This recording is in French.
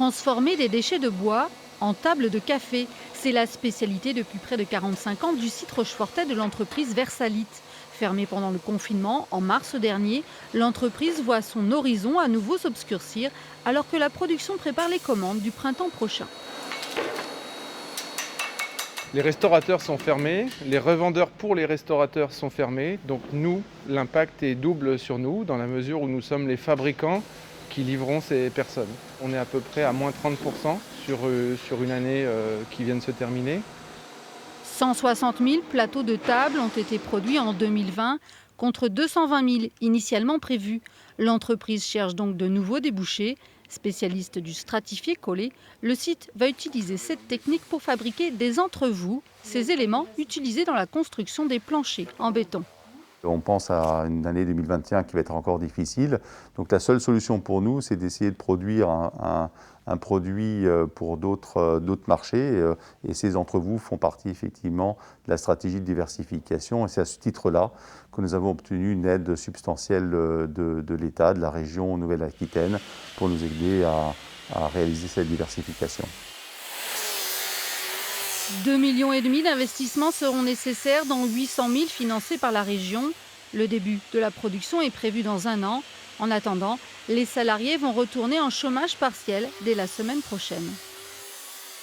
Transformer des déchets de bois en table de café, c'est la spécialité depuis près de 45 ans du site rochefortais de l'entreprise Versalite. Fermée pendant le confinement en mars dernier, l'entreprise voit son horizon à nouveau s'obscurcir alors que la production prépare les commandes du printemps prochain. Les restaurateurs sont fermés, les revendeurs pour les restaurateurs sont fermés. Donc nous, l'impact est double sur nous dans la mesure où nous sommes les fabricants qui livrons ces personnes. On est à peu près à moins 30% sur une année qui vient de se terminer. 160 000 plateaux de table ont été produits en 2020 contre 220 000 initialement prévus. L'entreprise cherche donc de nouveaux débouchés. Spécialiste du stratifié collé, le site va utiliser cette technique pour fabriquer des entrevous, ces éléments utilisés dans la construction des planchers en béton. On pense à une année 2021 qui va être encore difficile. Donc la seule solution pour nous, c'est d'essayer de produire un produit pour d'autres marchés. Et ces entrevous font partie effectivement de la stratégie de diversification. Et c'est à ce titre-là que nous avons obtenu une aide substantielle de l'État, de la région Nouvelle-Aquitaine, pour nous aider à réaliser cette diversification. 2,5 millions d'investissements seront nécessaires, dont 800 000 financés par la région. Le début de la production est prévu dans 1 an. En attendant, les salariés vont retourner en chômage partiel dès la semaine prochaine.